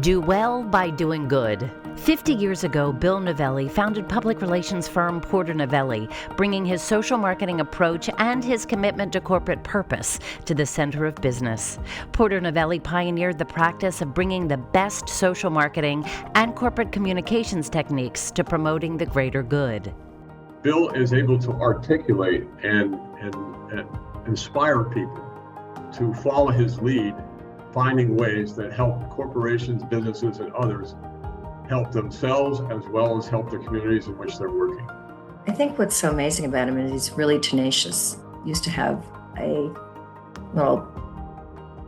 Do well by doing good. 50 years ago, Bill Novelli founded public relations firm Porter Novelli, bringing his social marketing approach and his commitment to corporate purpose to the center of business. Porter Novelli pioneered the practice of bringing the best social marketing and corporate communications techniques to promoting the greater good. Bill is able to articulate and inspire people to follow his lead, finding ways that help corporations, businesses, and others help themselves as well as help the communities in which they're working. I think what's so amazing about him is he's really tenacious. He used to have a little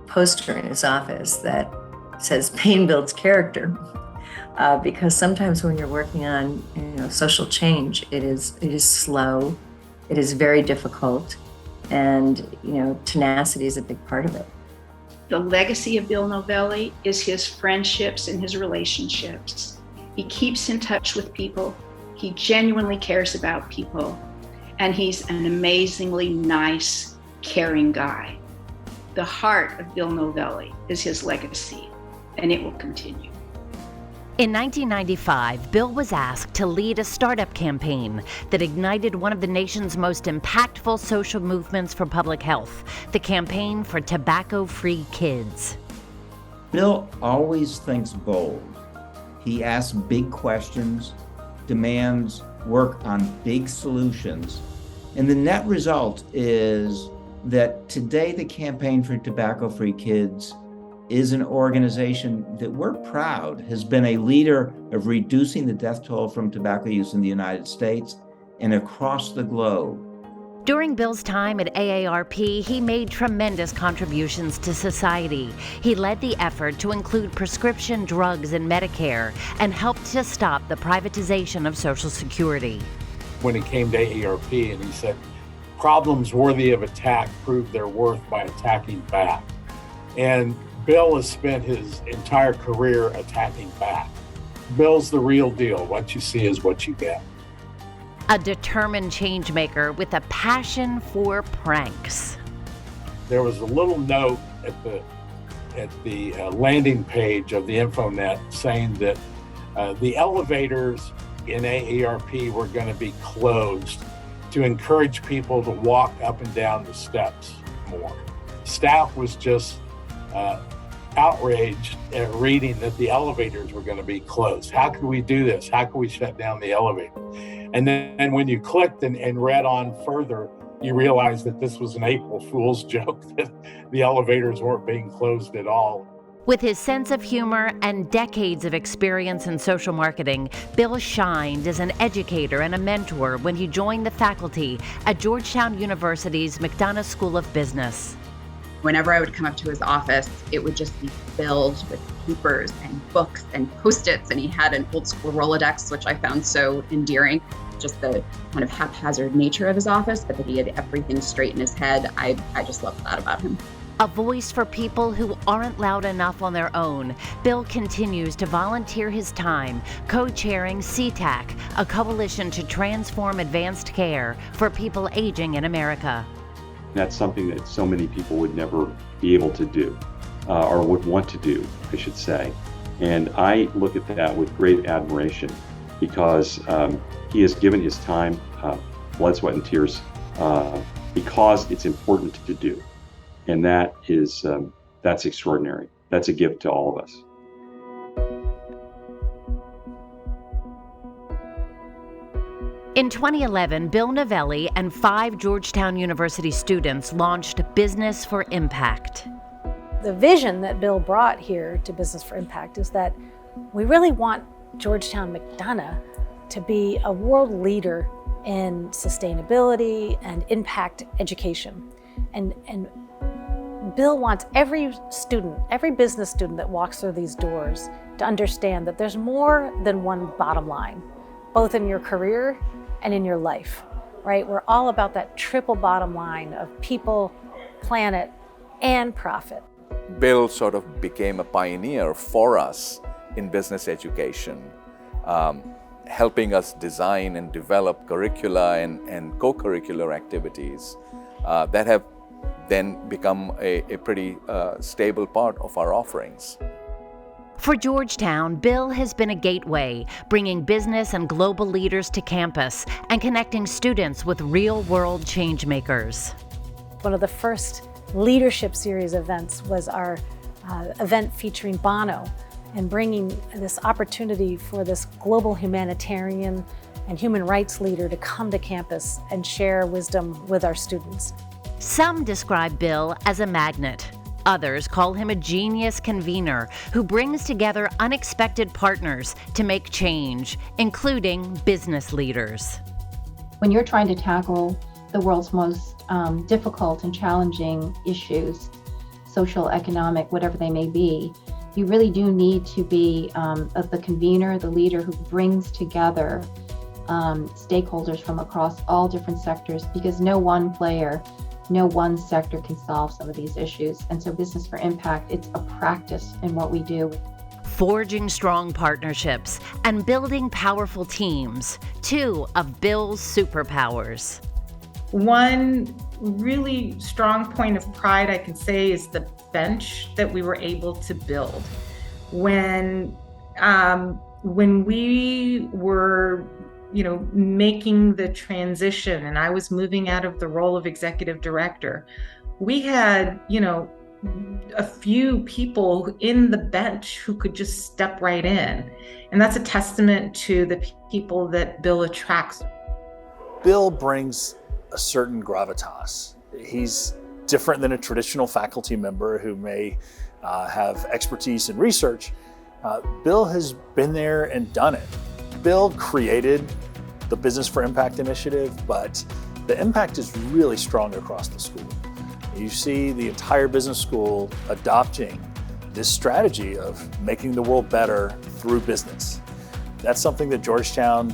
poster in his office that says pain builds character, because sometimes when you're working on social change, it is slow, it is very difficult, and tenacity is a big part of it. The legacy of Bill Novelli is his friendships and his relationships. He keeps in touch with people. He genuinely cares about people. And he's an amazingly nice, caring guy. The heart of Bill Novelli is his legacy, and it will continue. In 1995, Bill was asked to lead a startup campaign that ignited one of the nation's most impactful social movements for public health, the Campaign for Tobacco-Free Kids. Bill always thinks bold. He asks big questions, demands work on big solutions, and the net result is that today the Campaign for Tobacco-Free Kids is an organization that we're proud has been a leader of reducing the death toll from tobacco use in the United States and across the globe. During Bill's time at AARP, he made tremendous contributions to society. He led the effort to include prescription drugs in Medicare and helped to stop the privatization of Social Security. When he came to AARP and he said, problems worthy of attack prove their worth by attacking back. And Bill has spent his entire career attacking back. Bill's the real deal. What you see is what you get. A determined change maker with a passion for pranks. There was a little note at the landing page of the Infonet saying that the elevators in AARP were going to be closed to encourage people to walk up and down the steps more. Staff was just outraged at reading that the elevators were going to be closed. How could we do this? How could we shut down the elevator? And then when you clicked and read on further, you realized that this was an April Fool's joke, that the elevators weren't being closed at all. With his sense of humor and decades of experience in social marketing, Bill shined as an educator and a mentor when he joined the faculty at Georgetown University's McDonough School of Business. Whenever I would come up to his office, it would just be filled with papers and books and Post-its, and he had an old school Rolodex, which I found so endearing. Just the kind of haphazard nature of his office, but that he had everything straight in his head. I just loved that about him. A voice for people who aren't loud enough on their own, Bill continues to volunteer his time, co-chairing CTAC, a coalition to transform advanced care for people aging in America. That's something that so many people would never be able to do, or would want to do, I should say. And I look at that with great admiration because he has given his time, blood, sweat, and tears, because it's important to do. And that is, that's extraordinary. That's a gift to all of us. In 2011, Bill Novelli and 5 Georgetown University students launched Business for Impact. The vision that Bill brought here to Business for Impact is that we really want Georgetown McDonough to be a world leader in sustainability and impact education. And Bill wants every student, every business student that walks through these doors to understand that there's more than one bottom line, both in your career and in your life, right? We're all about that triple bottom line of people, planet, and profit. Bill sort of became a pioneer for us in business education, helping us design and develop curricula and co-curricular activities that have then become a pretty stable part of our offerings. For Georgetown, Bill has been a gateway, bringing business and global leaders to campus and connecting students with real-world changemakers. One of the first leadership series events was our event featuring Bono, and bringing this opportunity for this global humanitarian and human rights leader to come to campus and share wisdom with our students. Some describe Bill as a magnet. Others call him a genius convener who brings together unexpected partners to make change, including business leaders. When you're trying to tackle the world's most difficult and challenging issues, social, economic, whatever they may be, you really do need to be the convener, the leader who brings together stakeholders from across all different sectors, because no one player, no one sector can solve some of these issues. And so Business for Impact, it's a practice in what we do. Forging strong partnerships and building powerful teams, two of Bill's superpowers. One really strong point of pride I can say is the bench that we were able to build. When we were making the transition and I was moving out of the role of executive director, we had, a few people in the bench who could just step right in. And that's a testament to the people that Bill attracts. Bill brings a certain gravitas. He's different than a traditional faculty member who may have expertise in research. Bill has been there and done it. Bill created the Business for Impact initiative, but the impact is really strong across the school. You see the entire business school adopting this strategy of making the world better through business. That's something that Georgetown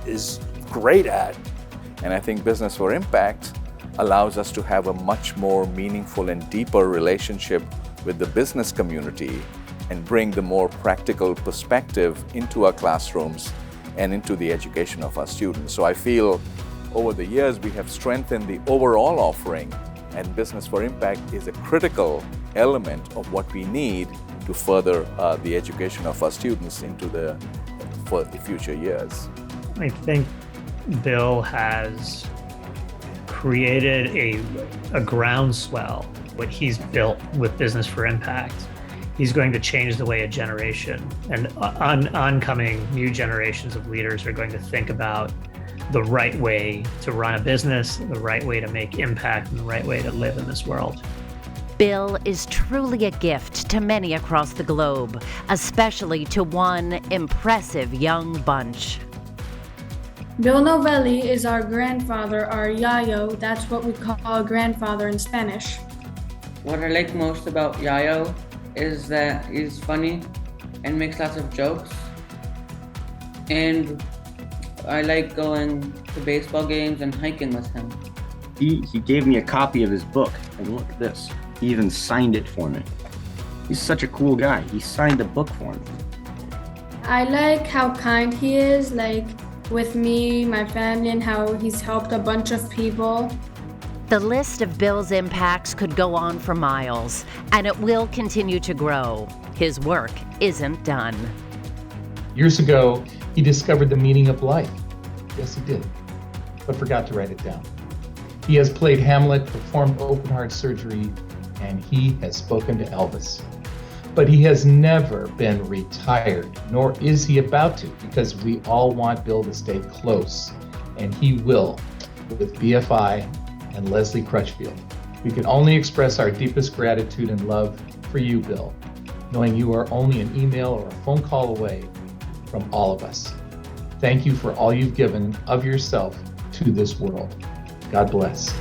is great at. And I think Business for Impact allows us to have a much more meaningful and deeper relationship with the business community and bring the more practical perspective into our classrooms and into the education of our students. So I feel over the years we have strengthened the overall offering, and Business for Impact is a critical element of what we need to further the education of our students for the future years. I think Bill has created a groundswell. What he's built with Business for Impact, he's going to change the way a generation and oncoming new generations of leaders are going to think about the right way to run a business, the right way to make impact, and the right way to live in this world. Bill is truly a gift to many across the globe, especially to one impressive young bunch. Bill Novelli is our grandfather, our yayo. That's what we call a grandfather in Spanish. What I like most about Yayo is that he's funny and makes lots of jokes. And I like going to baseball games and hiking with him. He gave me a copy of his book, and look at this. He even signed it for me. He's such a cool guy. He signed the book for me. I like how kind he is, like with me, my family, and how he's helped a bunch of people. The list of Bill's impacts could go on for miles, and it will continue to grow. His work isn't done. Years ago, he discovered the meaning of life. Yes, he did, but forgot to write it down. He has played Hamlet, performed open-heart surgery, and he has spoken to Elvis. But he has never been retired, nor is he about to, because we all want Bill to stay close, and he will, with BFI and Leslie Crutchfield. We can only express our deepest gratitude and love for you, Bill, knowing you are only an email or a phone call away from all of us. Thank you for all you've given of yourself to this world. God bless.